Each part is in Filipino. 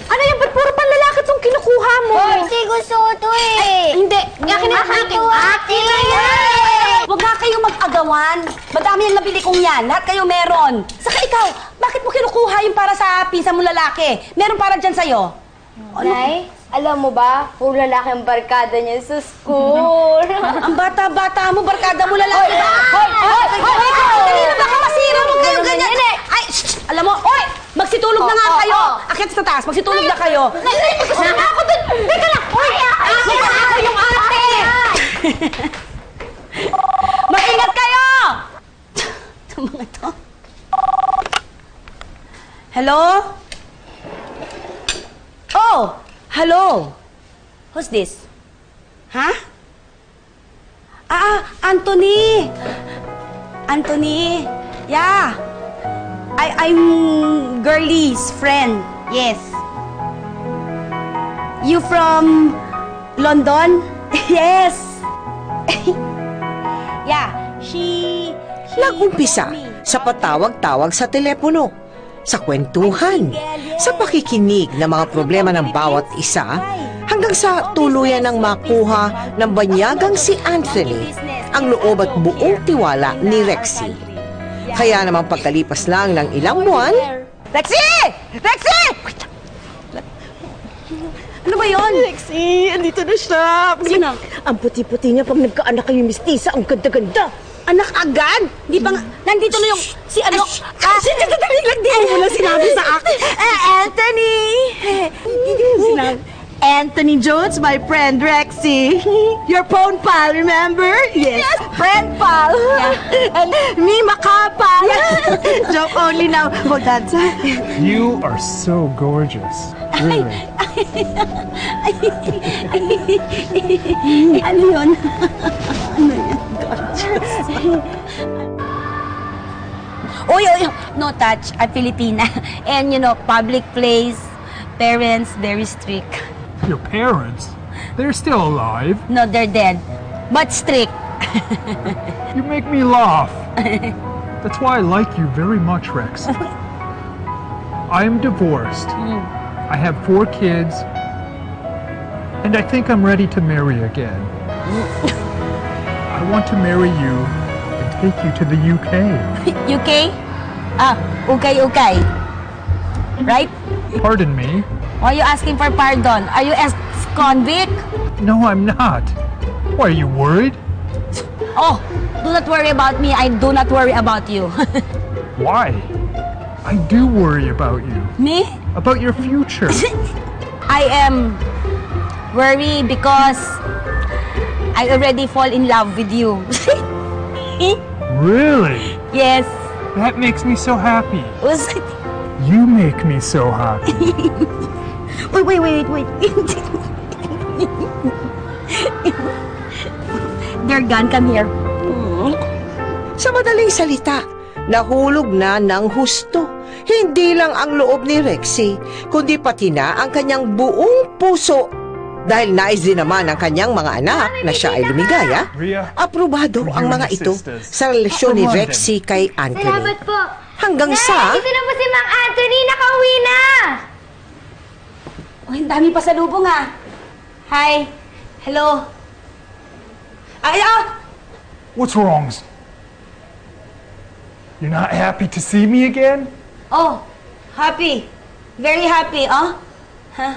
Ano yan? Ba't puro panlalaki itong kinukuha mo? Kasi gusto ko to eh. Ay, hindi. Akin na, Akin to, akin na yan! Huwag nga kayong mag-agawan. Madami yung nabili kong yan. Lahat kayo meron. Saka ikaw, bakit mo kinukuha yung para sa pinsan mo lalaki? Meron para dyan sa'yo. Nay, alam mo ba, puro lalaki ang barkada niya sa school. Ang bata-bata mo, barkada mo lalaki ba? Hoy! Ikaw! Kanina ba ka masira? Huwag kayong ganyan. Ay, alam mo, oy! Magsitulog na nga kayo. Akit sa taas, magsitulog na kayo. Sama ako dun. Teka lang. Oy! Ako yung ate! Mag-ingat kayo! Ito mga to. Hello? Oh! Hello? Who's this? Ha? Anthony! Anthony! Yeah! I'm Girlie's friend. Yes. You from London? Yes. Yeah, she Nag-umpisa sa patawag-tawag sa telepono, sa kwentuhan, sa pakikinig ng mga problema ng bawat isa, hanggang sa tuluyan ng makuha ng banyagang si Anthony ang loob at buong tiwala ni Rexy. Kaya naman pagkalipas lang ng ilang buwan, Rexy! Rexy! Ano ba yun? Lexi, andito na siya. Sino? Ang puti-puti niya pag nagkaanak kayo mistisa, ang ganda-ganda. Anak agad? Di ba nga, nandito na yung, si ano? Dali lang, di mo na sinabi sa akin. Anthony! Hindi mo sinabi. Anthony Jones, my friend Rexy. Your phone pal, remember? Yes. Friend pal. And me, makapal. Joke only now. Hold on, sir. You are so gorgeous. Really. Ano yun? Oy, no touch. I'm Filipina. And you know, public place, parents, very strict. Your parents? They're still alive. No, they're dead. But strict. You make me laugh. That's why I like you very much, Rex. I am divorced. I have 4 kids. And I think I'm ready to marry again. I want to marry you and take you to the UK. UK? Ukay. Right? Pardon me? Why are you asking for pardon? Are you ex-convict? No, I'm not. Why, are you worried? Oh, do not worry about me. I do not worry about you. Why? I do worry about you. Me? About your future. I am worried because I already fall in love with you. Really? Yes. That makes me so happy. Was You make me so happy. Wait. Durgan, come here. sa madaling salita, nahulog na ng husto. Hindi lang ang loob ni Rexy, kundi pati na ang kanyang buong puso. Dahil nais din naman ng kanyang mga anak na siya ay lumigaya, aprobado ang mga ito sa relasyon ni Rexy kay Anthony. Salamat po. Hanggang sa... Dito na po si Mang Anthony, nakauwi na! Oh, ang dami pa sa lubong ah. Hi. Hello. What's wrong? You're not happy to see me again? Oh, happy. Very happy, oh? Huh?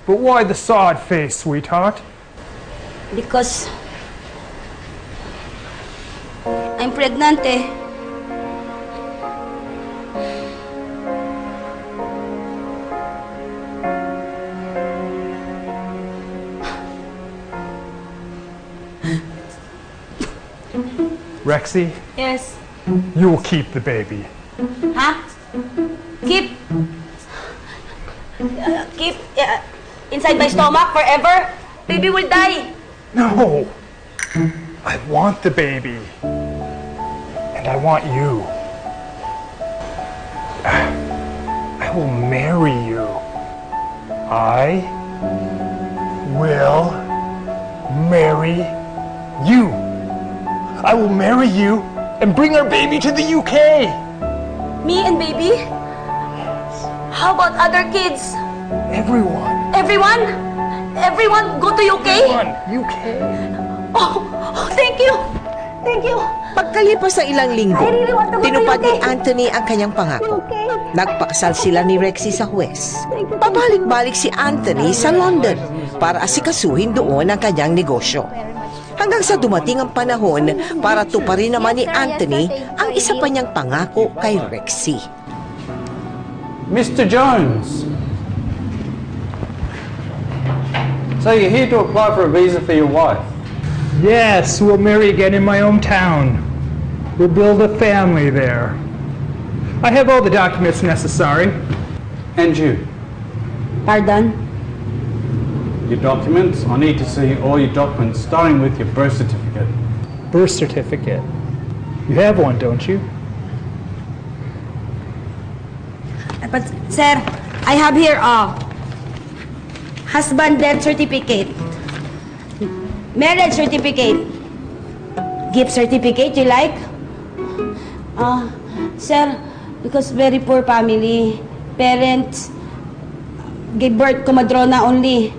But why the sod face, sweetheart? Because I'm pregnant eh. Rexy, Yes. you will keep the baby. Huh? Keep inside my stomach forever? Baby will die. No! I want the baby. And I want you. I will marry you. I will marry you. I will marry you and bring our baby to the UK. Me and baby? How about other kids? Everyone. Everyone? Everyone go to UK? UK. Oh, thank you. Thank you. Pagkalipas ng ilang linggo, I really want to go to tinupad ni UK. Anthony ang kanyang pangako. Okay. Nagpakasal sila ni Rexy sa huwes. Pabalik-balik si Anthony sa London para asikasuhin doon ang kanyang negosyo. Hanggang sa dumating ang panahon para tuparin naman ni Anthony ang isa pa niyang pangako kay Rexy. Mr. Jones. So you're here to apply for a visa for your wife? Yes, we'll marry again in my hometown. We'll build a family there. I have all the documents necessary. And you? Pardon? Your documents? I need to see all your documents, starting with your birth certificate. Birth certificate. You have one, don't you? But, sir, I have here, husband death certificate, marriage certificate, gift certificate, you like? Sir, because very poor family, parents gave birth comadrona only.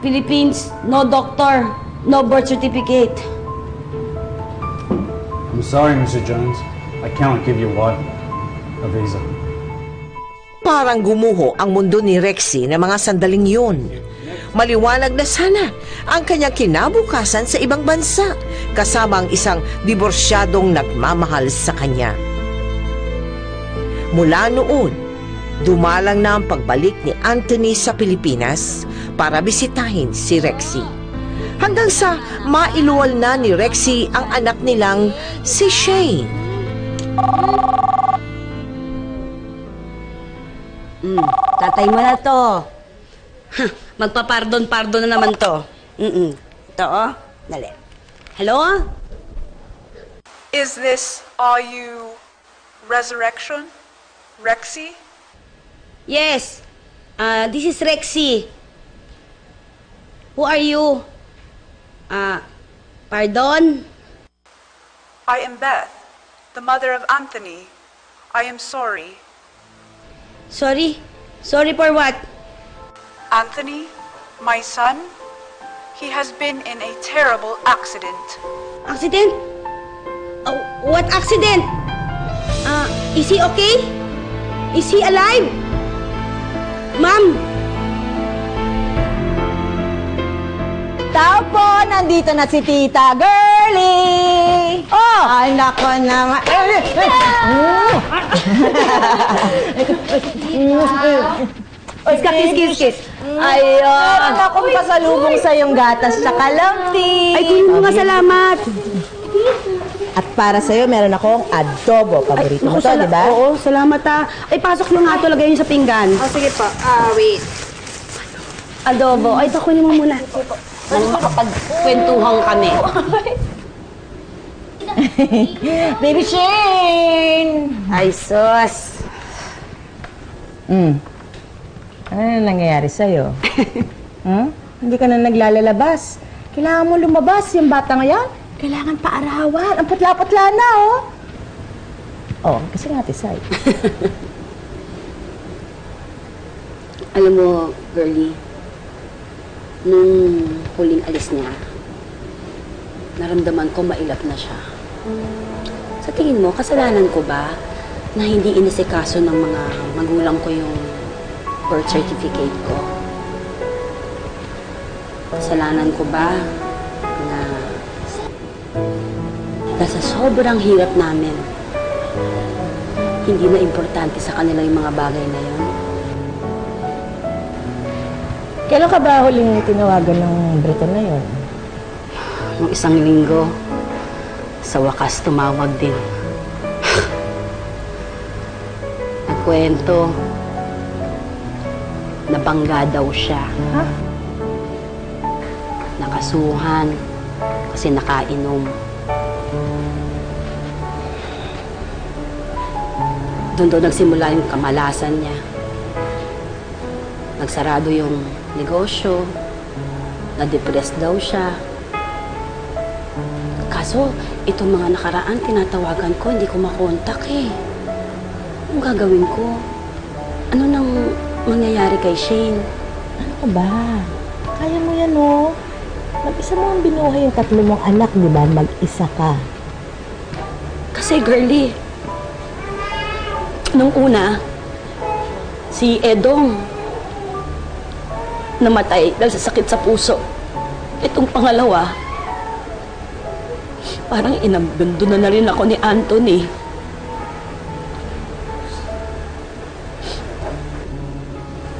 Philippines, no doctor, no birth certificate. I'm sorry, Mr. Jones. I cannot give your wife a visa. Parang gumuho ang mundo ni Rexy ng mga sandaling yun. Maliwanag na sana ang kanyang kinabukasan sa ibang bansa kasama ang isang diborsyadong nagmamahal sa kanya. Mula noon, dumalang na ang pagbalik ni Anthony sa Pilipinas para bisitahin si Rexy. Hanggang sa mailuwal na ni Rexy ang anak nilang si Shane. Tatay mo na to. Magpapardon-pardon na naman to. Ito, dali. Hello? Is this Are You Resurrection? Rexy? Yes. This is Rexy. Who are you? Pardon? I am Beth, the mother of Anthony. I am sorry. Sorry? Sorry for what? Anthony, my son, he has been in a terrible accident. Accident? What accident? Is he okay? Is he alive? Ma'am? Tao po, nandito na si Tita Girlie! Oh! Ay, nako naman. Kiss. Ayun. Meron akong pasalubong sa iyong gatas sa kalamping. Ay, kunin mo nga, salamat. At para sa'yo, meron akong adobo. Paborito mo to, di ba? Oo, salamat Ay, pasok nyo nga ito, lagay nyo sa pinggan. Sige po. Wait. Adobo. Ay, kunin mo muna. Nang makapagkwentuhan kami. Baby Shane! Ay, sus. Ano na nangyayari sa'yo? Hindi ka na naglalabas. Kailangan mo lumabas. Yung bata ngayon, kailangan paarawan. Ang putla-putla na, oh. Oh, kasi nga, Tisay. Alam mo, girlie, nung huling alis niya, naramdaman ko mailap na siya. Sa tingin mo, kasalanan ko ba na hindi inisikaso ng mga magulang ko yung birth certificate ko? Kasalanan ko ba na sa sobrang hirap namin, hindi na importante sa kanila yung mga bagay na yun? Kailan ka ba huling tinawagan ng Briton na yun? Nung isang linggo, sa wakas tumawag din. Nagkwento, nabangga daw siya. Ha? Nakasuhan kasi nakainom. Doon daw nagsimula yung kamalasan niya. Nagsarado yung negosyo, na-depress daw siya. Kaso, itong mga nakaraan, tinatawagan ko, hindi ko makontak eh. Anong gagawin ko? Ano nang mangyayari kay Shane? Ano ba? Kaya mo yan, oh. Mag-isa mo ang binuhay yung 3 mong anak, di ba? Mag-isa ka. Kasi, girlie, nung una, si Edong namatay dahil sa sakit sa puso. Itong pangalawa, parang inabandonan na rin ako ni Anthony.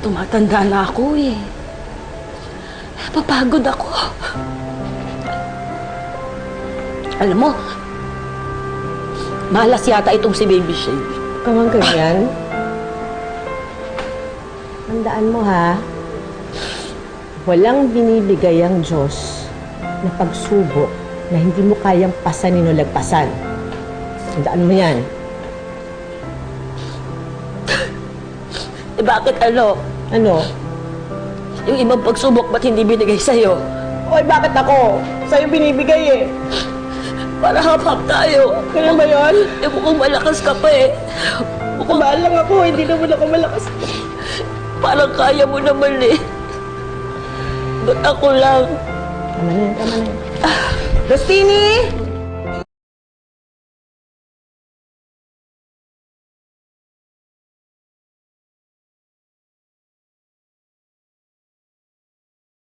Tumatanda na ako eh. Papagod ako. Alam mo, malas yata itong si Baby Shane. Kamang ganyan. Tandaan mo, ha? Walang binibigay ang Diyos na pagsubok na hindi mo kayang pasanin o lagpasan. Tandaan mo yan. Eh bakit ano? Ano? Yung ibang pagsubok ba't hindi binigay sa'yo? Oy, bakit ako? Sa'yo binibigay eh. Para hap-hap tayo. Kailan ba yun? Eh mukhang malakas ka pa eh. Kabaan lang ako, hindi naman ako malakas. Parang kaya mo naman eh. Ba't ako lang? Tama na yan, tama na yan. Rustini!